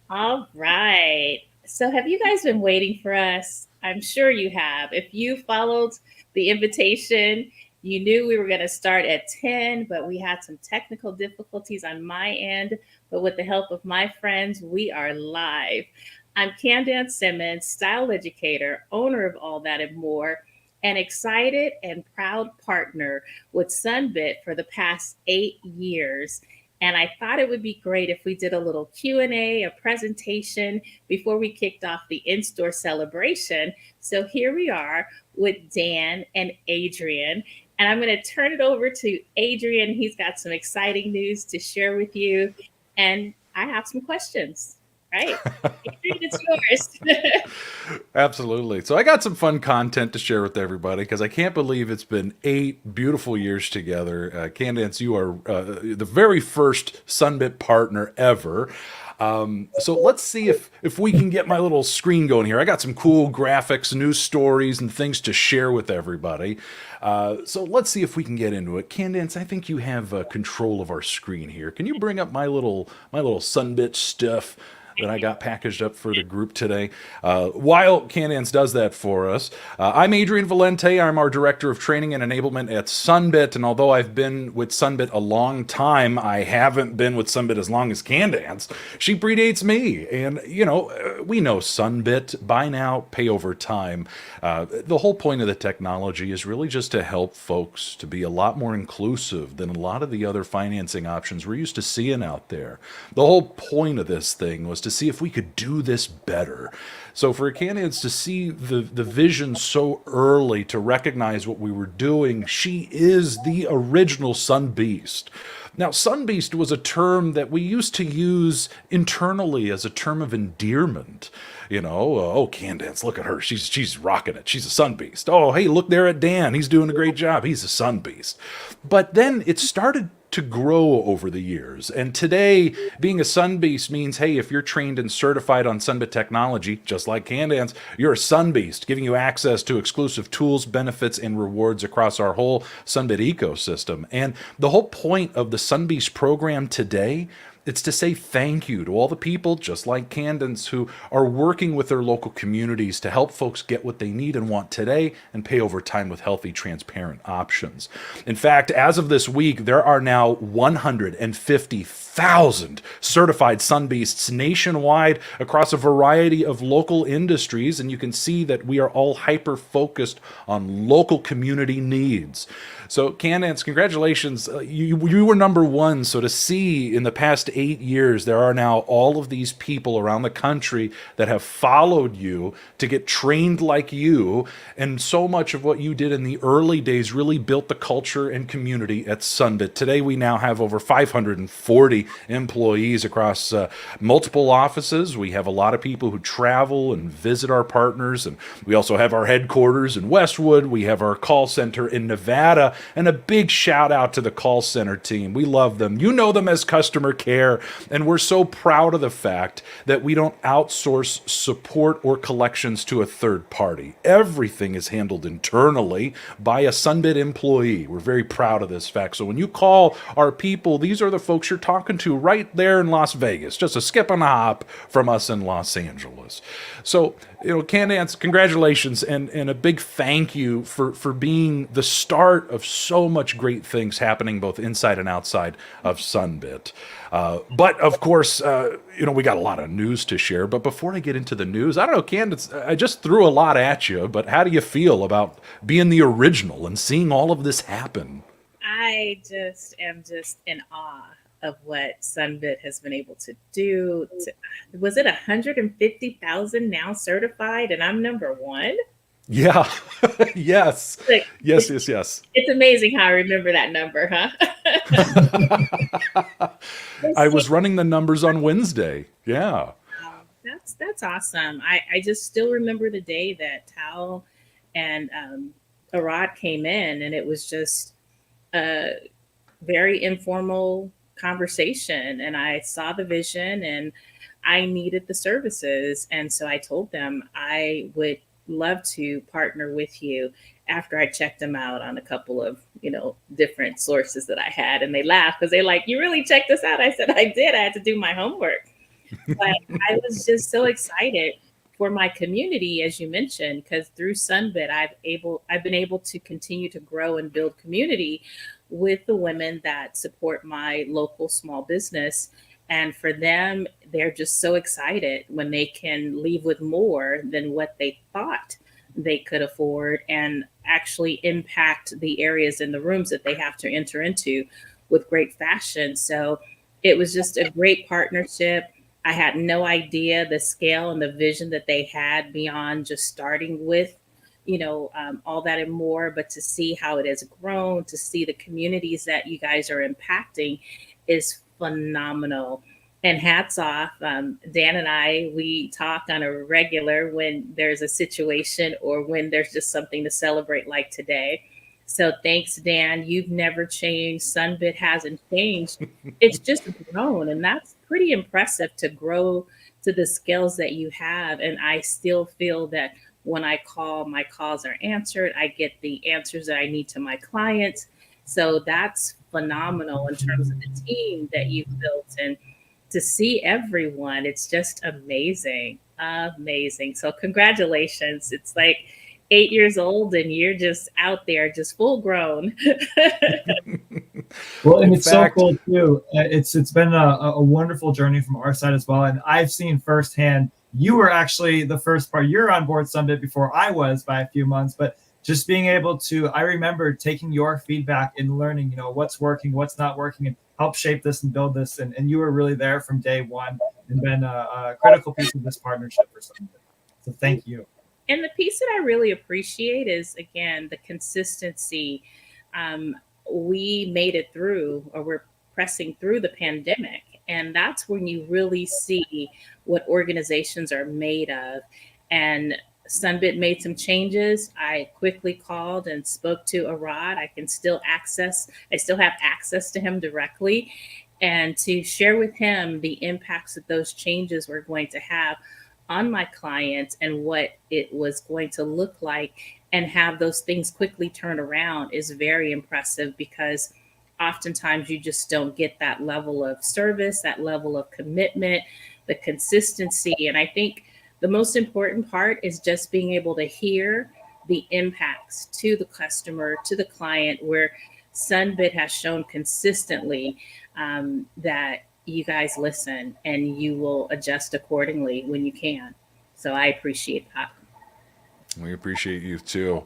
All right. So, have you guys been waiting for us? I'm sure you have. If you followed the invitation, you knew we were going to start at 10, but we had some technical difficulties on my end. But with the help of my friends, we are live. I'm Candace Simmons, style educator, owner of All That and More, and excited and proud partner with Sunbit for the past 8 years. And I thought it would be great if we did a little Q&A, a presentation before we kicked off the in-store celebration. So here we are with Dan and Adrian. And I'm going to turn it over to Adrian. He's got some exciting news to share with you. And I have some questions. Right. Adrian, it's yours. Absolutely. So I got some fun content to share with everybody because I can't believe it's been 8 beautiful years together. Candace, you are the very first Sunbit partner ever. So let's see if we can get my little screen going here. I got some cool graphics, news stories, and things to share with everybody. So let's see if we can get into it. Candace, I think you have control of our screen here. Can you bring up my little Sunbit stuff that I got packaged up for the group today? While Canance does that for us, I'm Adrian Valente. I'm our Director of Training and Enablement at Sunbit. And although I've been with Sunbit a long time, I haven't been with Sunbit as long as Candace. She predates me. And, we know Sunbit, buy now, pay over time. The whole point of the technology is really just to help folks to be a lot more inclusive than a lot of the other financing options we're used to seeing out there. The whole point of this thing was to see if we could do this better. So for candidates to see the vision so early, to recognize what we were doing, she is the original Sun Beast. Now, Sun Beast was a term that we used to use internally as a term of endearment. Oh, Candace, look at her. She's rocking it. She's a sun beast. Oh, hey, look there at Dan. He's doing a great job. He's a sun beast. But then it started to grow over the years. And today, being a Sun Beast means, hey, if you're trained and certified on Sunbit technology, just like Candace, you're a Sun Beast, giving you access to exclusive tools, benefits, and rewards across our whole Sunbit ecosystem. And the whole point of the Sun Beast program today, it's to say thank you to all the people, just like Candace, who are working with their local communities to help folks get what they need and want today and pay over time with healthy, transparent options. In fact, as of this week, there are now 150,000 certified Sunbeasts nationwide across a variety of local industries, and you can see that we are all hyper-focused on local community needs. So, Candace, congratulations. You were number one. So, to see in the past 8 years, there are now all of these people around the country that have followed you to get trained like you. And so much of what you did in the early days really built the culture and community at Sunbit. Today, we now have over 540 employees across multiple offices. We have a lot of people who travel and visit our partners. And we also have our headquarters in Westwood. We have our call center in Nevada. And a big shout out to the call center team. We love them. You know them as customer care. And we're so proud of the fact that we don't outsource support or collections to a third party. Everything is handled internally by a Sunbit employee. We're very proud of this fact. So when you call our people, these are the folks you're talking to right there in Las Vegas, just a skip and a hop from us in Los Angeles. So, Candace, congratulations and a big thank you for being the start of so much great things happening both inside and outside of Sunbit. But of course, we got a lot of news to share. But before I get into the news, I don't know, Candace, I just threw a lot at you, but how do you feel about being the original and seeing all of this happen? I just am just in awe of what Sunbit has been able to do. Was it 150,000 now certified, and I'm number one? Yeah. Yes. Like, Yes, yes, yes. it's amazing how I remember that number, huh? I It's was running the numbers on Wednesday. Yeah. Wow, that's awesome. I just still remember the day that Tal and Arad came in, and it was just a very informal conversation. And I saw the vision, and I needed the services, and so I told them I would love to partner with you after I checked them out on a couple of different sources that I had, and they laughed because they're like, "You really checked us out?" I said, "I did. I had to do my homework." But I was just so excited for my community, as you mentioned, because through Sunbit, I've been able to continue to grow and build community with the women that support my local small business. And for them, they're just so excited when they can leave with more than what they thought they could afford and actually impact the areas in the rooms that they have to enter into with great fashion. So it was just a great partnership. I had no idea the scale and the vision that they had beyond just starting with, all that and more. But to see how it has grown, to see the communities that you guys are impacting is phenomenal. And hats off. Dan and I, we talk on a regular when there's a situation or when there's just something to celebrate like today. So thanks, Dan. You've never changed. Sunbit hasn't changed. It's just grown. And that's pretty impressive to grow to the skills that you have. And I still feel that when I call, my calls are answered. I get the answers that I need to my clients. So that's phenomenal in terms of the team that you've built. And to see everyone, it's just amazing. Amazing. So congratulations. It's like 8 years old and you're just out there, just full grown. Well, and In it's so fact, cool too. It's been a wonderful journey from our side as well, and I've seen firsthand. You were actually the first part. You're on board Sunbit before I was by a few months, but just being able to, I remember taking your feedback and learning, what's working, what's not working, and help shape this and build this. And you were really there from day one and been a critical piece of this partnership for Sunbit. So thank you. And the piece that I really appreciate is, again, the consistency. Um, we made it through, or we're pressing through the pandemic. And that's when you really see what organizations are made of. And Sunbit made some changes. I quickly called and spoke to Arad. I still have access to him directly and to share with him the impacts that those changes were going to have on my clients and what it was going to look like, and have those things quickly turn around is very impressive, because oftentimes you just don't get that level of service, that level of commitment, the consistency. And I think the most important part is just being able to hear the impacts to the customer, to the client, where Sunbit has shown consistently that you guys listen and you will adjust accordingly when you can. So I appreciate that. we appreciate you too.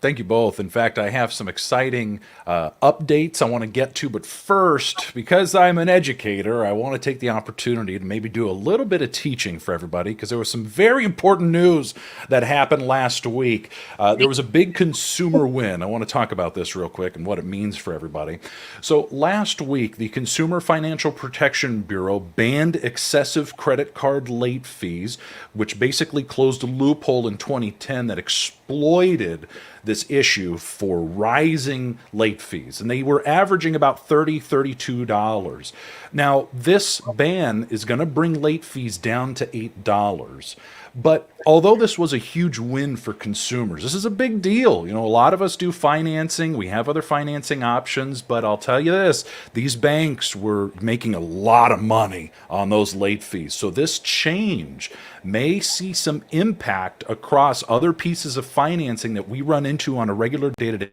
Thank you both. In fact, I have some exciting updates I want to get to, but first, because I'm an educator, I want to take the opportunity to maybe do a little bit of teaching for everybody, because there was some very important news that happened last week. There was a big consumer win. I want to talk about this real quick and what it means for everybody. So last week, the Consumer Financial Protection Bureau banned excessive credit card late fees, which basically closed a loophole in 2010 that exploited this issue for rising late fees. And they were averaging about $30, $32. Now, this ban is going to bring late fees down to $8. But although this was a huge win for consumers, this is a big deal. A lot of us do financing. We have other financing options, but I'll tell you this, these banks were making a lot of money on those late fees. So this change may see some impact across other pieces of financing that we run into on a regular day-to-day,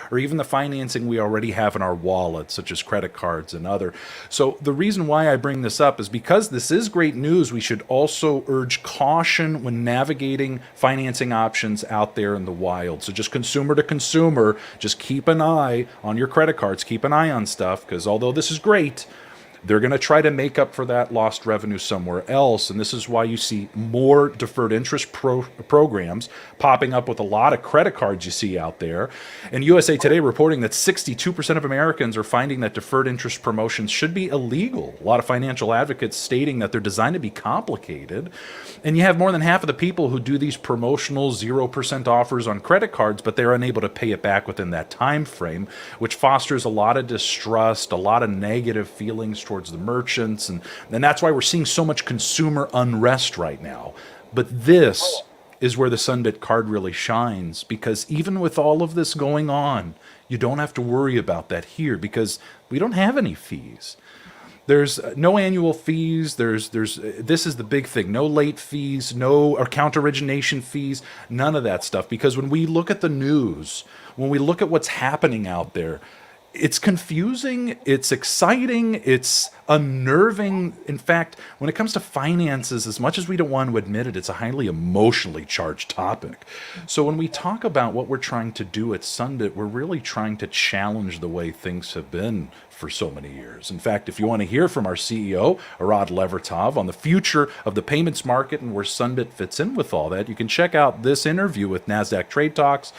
or even the financing we already have in our wallet, such as credit cards and other. So the reason why I bring this up is because this is great news. We should also urge caution when navigating financing options out there in the wild. So just consumer to consumer, just keep an eye on your credit cards, keep an eye on stuff, because although this is great, they're going to try to make up for that lost revenue somewhere else. And this is why you see more deferred interest programs popping up with a lot of credit cards you see out there. And USA Today reporting that 62% of Americans are finding that deferred interest promotions should be illegal. A lot of financial advocates stating that they're designed to be complicated. And you have more than half of the people who do these promotional 0% offers on credit cards, but they're unable to pay it back within that time frame, which fosters a lot of distrust, a lot of negative feelings towards the merchants, and that's why we're seeing so much consumer unrest right now. But this is where the Sunbit card really shines, because even with all of this going on, you don't have to worry about that here, because we don't have any fees. There's no annual fees. There's this is the big thing. No late fees, no account origination fees, none of that stuff. Because when we look at the news, when we look at what's happening out there, it's confusing, it's exciting, it's unnerving. In fact, when it comes to finances, as much as we don't want to admit it, it's a highly emotionally charged topic. So when we talk about what we're trying to do at Sunbit, we're really trying to challenge the way things have been for so many years. In fact, if you want to hear from our CEO, Arad Levertov, on the future of the payments market and where Sunbit fits in with all that, you can check out this interview with NASDAQ Trade Talks.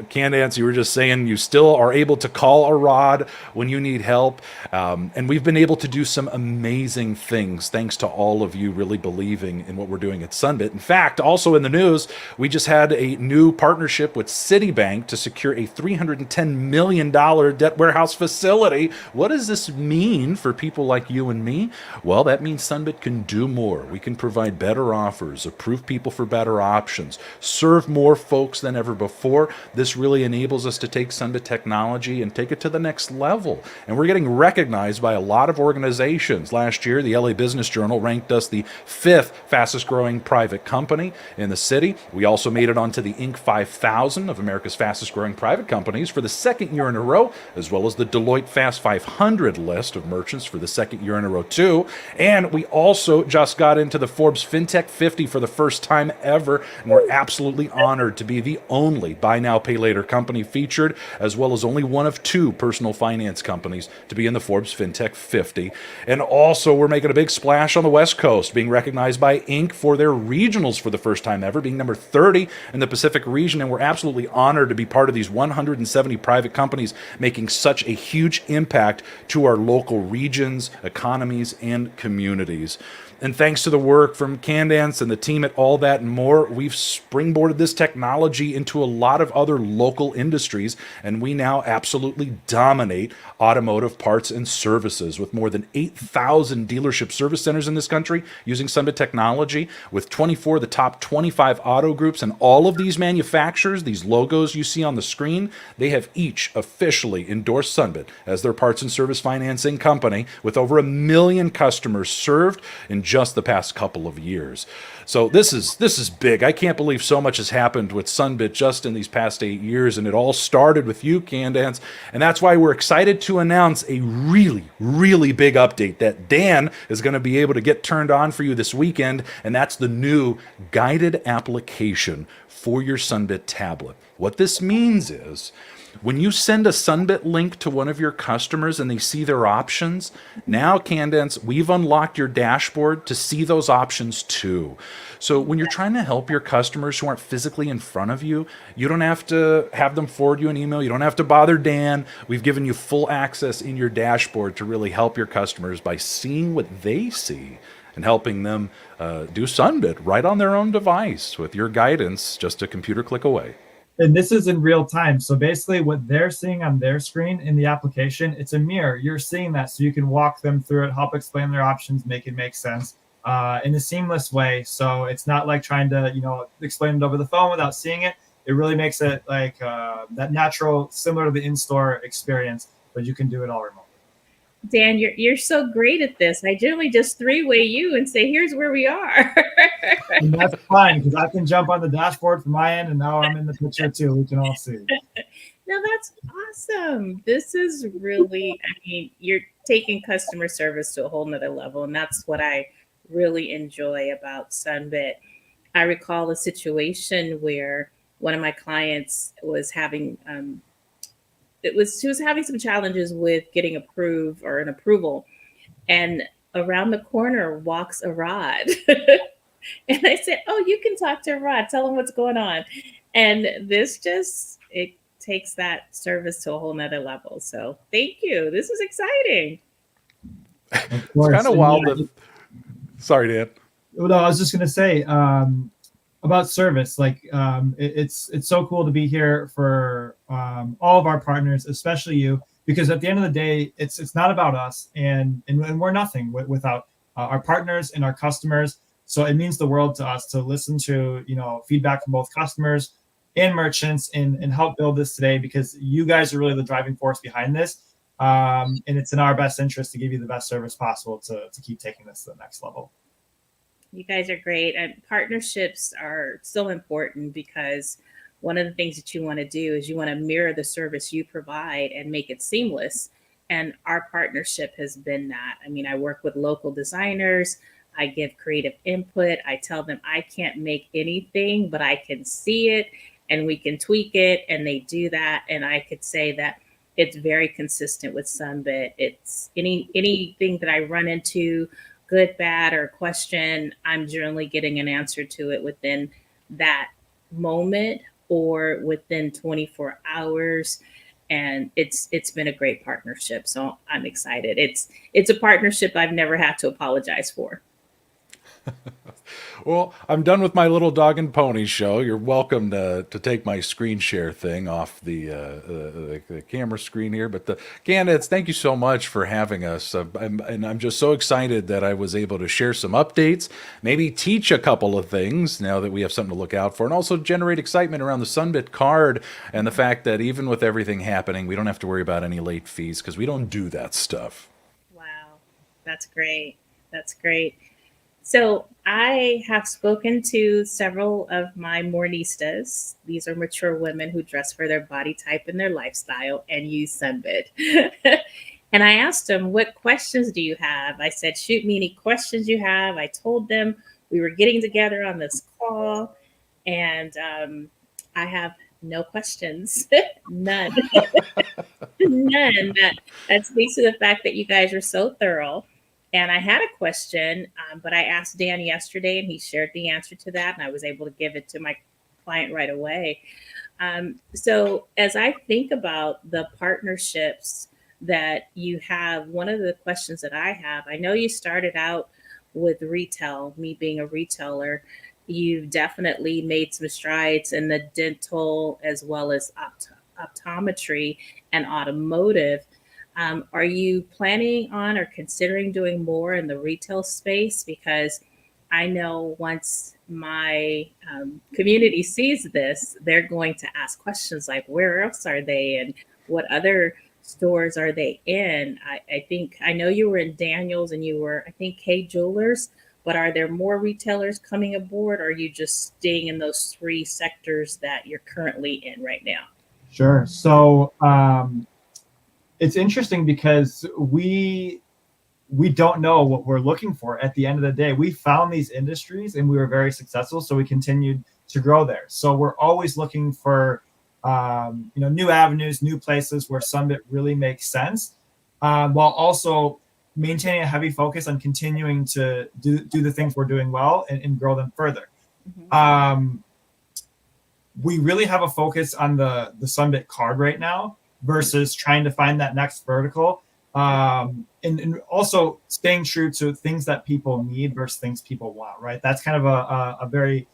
Candace, you were just saying you still are able to call Arad when you need help. And we've been able to do some amazing things thanks to all of you really believing in what we're doing at Sunbit. In fact, also in the news, we just had a new partnership with Citibank to secure a $310 million debt warehouse facility. What does this mean for people like you and me? Well, that means Sunbit can do more. We can provide better offers, approve people for better options, serve more folks than ever before. This really enables us to take Sunbit technology and take it to the next level. And we're getting recognized by a lot of organizations. Last year, the LA Business Journal ranked us the 5th fastest growing private company in the city. We also made it onto the Inc. 5000 of America's fastest growing private companies for the second year in a row, as well as the Deloitte Fast 500 list of merchants for the second year in a row too. And we also just got into the Forbes FinTech 50 for the first time ever, and we're absolutely honored to be the only buy now, pay later company featured, as well as only one of 2 personal finance companies to be in the Forbes FinTech 50. And also we're making a big splash on the West Coast, being recognized by Inc. for their regionals for the first time ever, being number 30 in the Pacific region. And we're absolutely honored to be part of these 170 private companies making such a huge impact to our local regions, economies, and communities. And thanks to the work from Candace and the team at All That and More, we've springboarded this technology into a lot of other local industries, and we now absolutely dominate automotive parts and services with more than 8,000 dealership service centers in this country using Sunbit technology, with 24 of the top 25 auto groups. And all of these manufacturers, these logos you see on the screen, they have each officially endorsed Sunbit as their parts and service financing company, with over 1 million customers served in just the past couple of years. So this is big. I can't believe so much has happened with Sunbit just in these past 8 years, and it all started with you, Candace, and that's why we're excited to announce a really, really big update that Dan is going to be able to get turned on for you this weekend, and that's the new guided application for your Sunbit tablet. What this means is, when you send a Sunbit link to one of your customers and they see their options, now, Candace, we've unlocked your dashboard to see those options too. So when you're trying to help your customers who aren't physically in front of you, you don't have to have them forward you an email. You don't have to bother Dan. We've given you full access in your dashboard to really help your customers by seeing what they see and helping them do Sunbit right on their own device with your guidance just a computer click away. And this is in real time. So basically what they're seeing on their screen in the application, it's a mirror. You're seeing that, so you can walk them through it, help explain their options, make it make sense in a seamless way. So it's not like trying to, explain it over the phone without seeing it. It really makes it like that natural, similar to the in-store experience, but you can do it all remotely. Dan, you're so great at this. I generally just three-way you and say, here's where we are. And that's fine, because I can jump on the dashboard from my end, and now I'm in the picture too. We can all see. No, that's awesome. This is really, you're taking customer service to a whole nother level. And that's what I really enjoy about Sunbit. I recall a situation where one of my clients was having, she was having some challenges with getting approved or an approval. And around the corner walks a Rod. And I said, oh, you can talk to Rod. Tell him what's going on. And this it takes that service to a whole nother level. So thank you. This is exciting. Of course. It's kind of wild. Sorry, Dan. No, I was just going to say about service. It's so cool to be here for all of our partners, especially you, because at the end of the day, it's not about us, and we're nothing without our partners and our customers. So it means the world to us to listen to feedback from both customers and merchants and help build this today, because you guys are really the driving force behind this. And it's in our best interest to give you the best service possible to keep taking this to the next level. You guys are great. And partnerships are so important because one of the things that you want to do is you want to mirror the service you provide and make it seamless. And our partnership has been that. I mean, I work with local designers, I give creative input. I tell them I can't make anything, but I can see it and we can tweak it. And they do that. And I could say that it's very consistent with Sunbit. It's anything that I run into, good, bad, or question, I'm generally getting an answer to it within that moment or within 24 hours. And it's been a great partnership. So I'm excited. It's a partnership I've never had to apologize for. Well, I'm done with my little dog and pony show. You're welcome to take my screen share thing off the camera screen here. But the candidates, thank you so much for having us. I'm just so excited that I was able to share some updates, maybe teach a couple of things now that we have something to look out for, and also generate excitement around the Sunbit card and the fact that even with everything happening, we don't have to worry about any late fees because we don't do that stuff. Wow, that's great. That's great. So I have spoken to several of my mornistas. These are mature women who dress for their body type and their lifestyle and use Sunbit. And I asked them, what questions do you have? I said, shoot me any questions you have. I told them we were getting together on this call, and I have no questions, none, none. That speaks to the fact that you guys are so thorough. And I had a question, but I asked Dan yesterday, and he shared the answer to that, and I was able to give it to my client right away. So as I think about the partnerships that you have, one of the questions that I have, I know you started out with retail, me being a retailer. You've definitely made some strides in the dental as well as optometry and automotive. Are you planning on or considering doing more in the retail space? Because I know once my community sees this, they're going to ask questions like, where else are they? And what other stores are they in? I think, I know you were in Daniels and you were, I think, K Jewelers, but are there more retailers coming aboard? Or are you just staying in those three sectors that you're currently in right now? Sure. So it's interesting because we don't know what we're looking for at the end of the day. We found these industries and we were very successful, so we continued to grow there. So we're always looking for new avenues, new places where Sunbit really makes sense, while also maintaining a heavy focus on continuing to do the things we're doing well and grow them further. Mm-hmm. We really have a focus on the Sunbit card right now versus trying to find that next vertical. And also staying true to things that people need versus things people want, right? That's kind of a very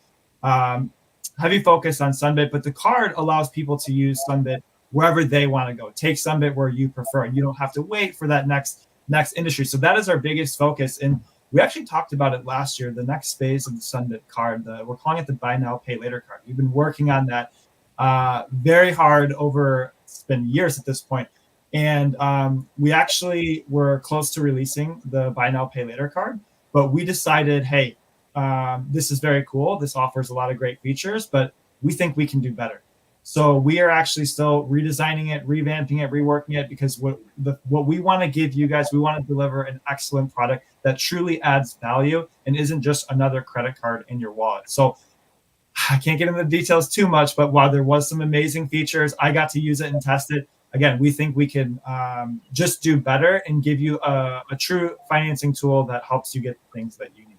heavy focus on Sunbit, but the card allows people to use Sunbit wherever they want to go. Take Sunbit where you prefer, and you don't have to wait for that next industry. So that is our biggest focus. And we actually talked about it last year, the next phase of the Sunbit card. We're calling it the Buy Now, Pay Later card. We've been working on that very hard over, it's been years at this point. And we actually were close to releasing the Buy Now, Pay Later card, but we decided, hey, this is very cool. This offers a lot of great features, but we think we can do better. So we are actually still redesigning it, revamping it, reworking it, because what we want to give you guys, we want to deliver an excellent product that truly adds value and isn't just another credit card in your wallet. So I can't get into the details too much, but while there was some amazing features, I got to use it and test it. Again, we think we can just do better and give you a true financing tool that helps you get the things that you need.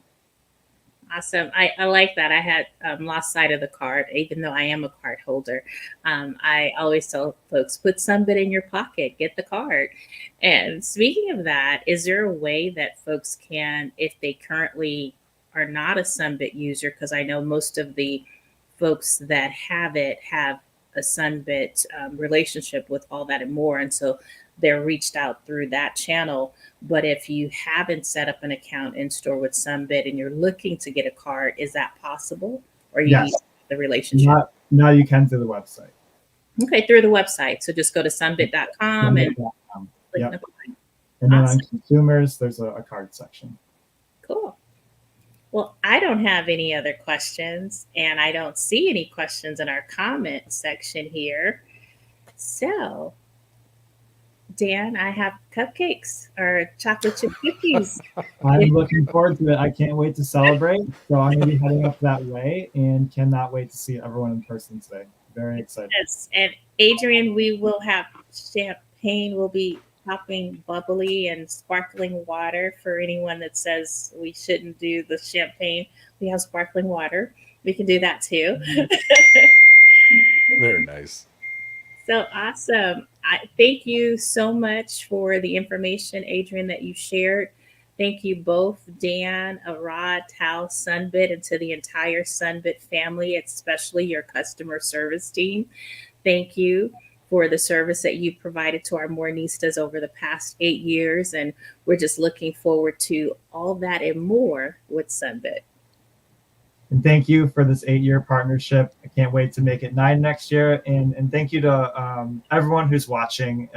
Awesome. I like that. I had lost sight of the card, even though I am a card holder. I always tell folks, put Sunbit in your pocket, get the card. And speaking of that, is there a way that folks can, if they currently are not a Sunbit user, because I know most of the folks that have it have a Sunbit relationship with all that and more. And so they're reached out through that channel. But if you haven't set up an account in store with Sunbit and you're looking to get a card, is that possible? Or you need the relationship? Now you can through the website. Okay, through the website. So just go to sunbit.com and Click Yep. and apply. And then Awesome. on consumers, there's a card section. Cool. Well, I don't have any other questions, and I don't see any questions in our comment section here. So, Dan, I have cupcakes or chocolate chip cookies. I'm looking forward to it. I can't wait to celebrate. So I'm going to be heading up that way and cannot wait to see everyone in person today. Very excited. Yes, and Adrian, we will have champagne. We'll be popping bubbly and sparkling water for anyone that says we shouldn't do the champagne. We have sparkling water. We can do that too. Very nice. So awesome. I thank you so much for the information, Adrian, that you shared. Thank you both, Dan, Arad, Tal, Sunbit, and to the entire Sunbit family, especially your customer service team. Thank you for the service that you've provided to our Morenistas over the past 8 years. And we're just looking forward to all that and more with Sunbit. And thank you for this 8-year partnership. I can't wait to make it 9 next year. And thank you to everyone who's watching.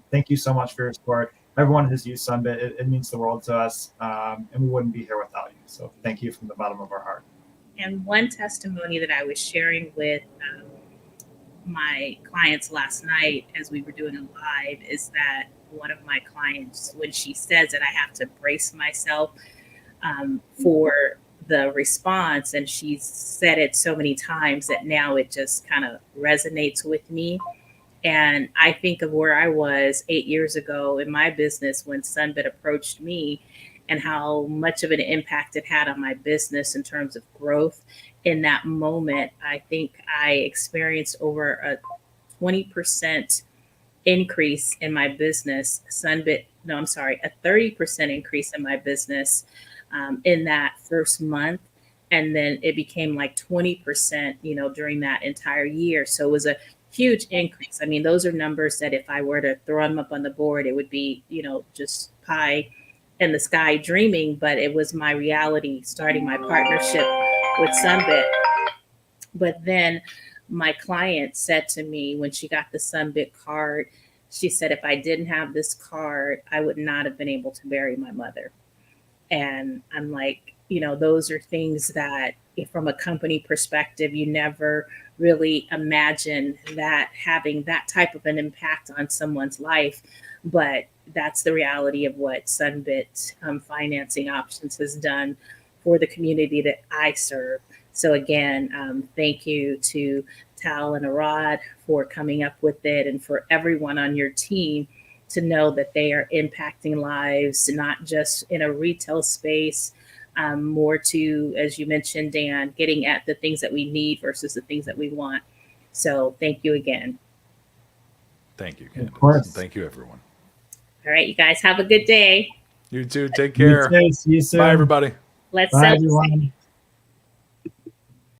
Thank you so much for your support. Everyone who's used Sunbit, it means the world to us. And we wouldn't be here without you. So thank you from the bottom of our heart. And one testimony that I was sharing with my clients last night as we were doing a live is that one of my clients, when she says that I have to brace myself for the response, and she's said it so many times that now it just kind of resonates with me. And I think of where I was 8 years ago in my business when Sunbit approached me and how much of an impact it had on my business in terms of growth. In that moment, I think I experienced over a 20% increase in my business. A 30% increase in my business in that first month. And then it became like 20%, during that entire year. So it was a huge increase. I mean, those are numbers that if I were to throw them up on the board, it would be, just pie in the sky dreaming, but it was my reality starting my partnership with Sunbit. But then my client said to me when she got the Sunbit card, she said, if I didn't have this card, I would not have been able to bury my mother. And I'm like, those are things that from a company perspective, you never really imagine that having that type of an impact on someone's life. But that's the reality of what Sunbit Financing Options has done for the community that I serve. So again, thank you to Tal and Arad for coming up with it, and for everyone on your team to know that they are impacting lives, not just in a retail space, more to, as you mentioned, Dan, getting at the things that we need versus the things that we want. So thank you again. Thank you, Candace. Of course. Thank you, everyone. All right, you guys have a good day. You too. Take care. You too. See you soon. Bye, everybody. Let's Bye, celebrate. everyone.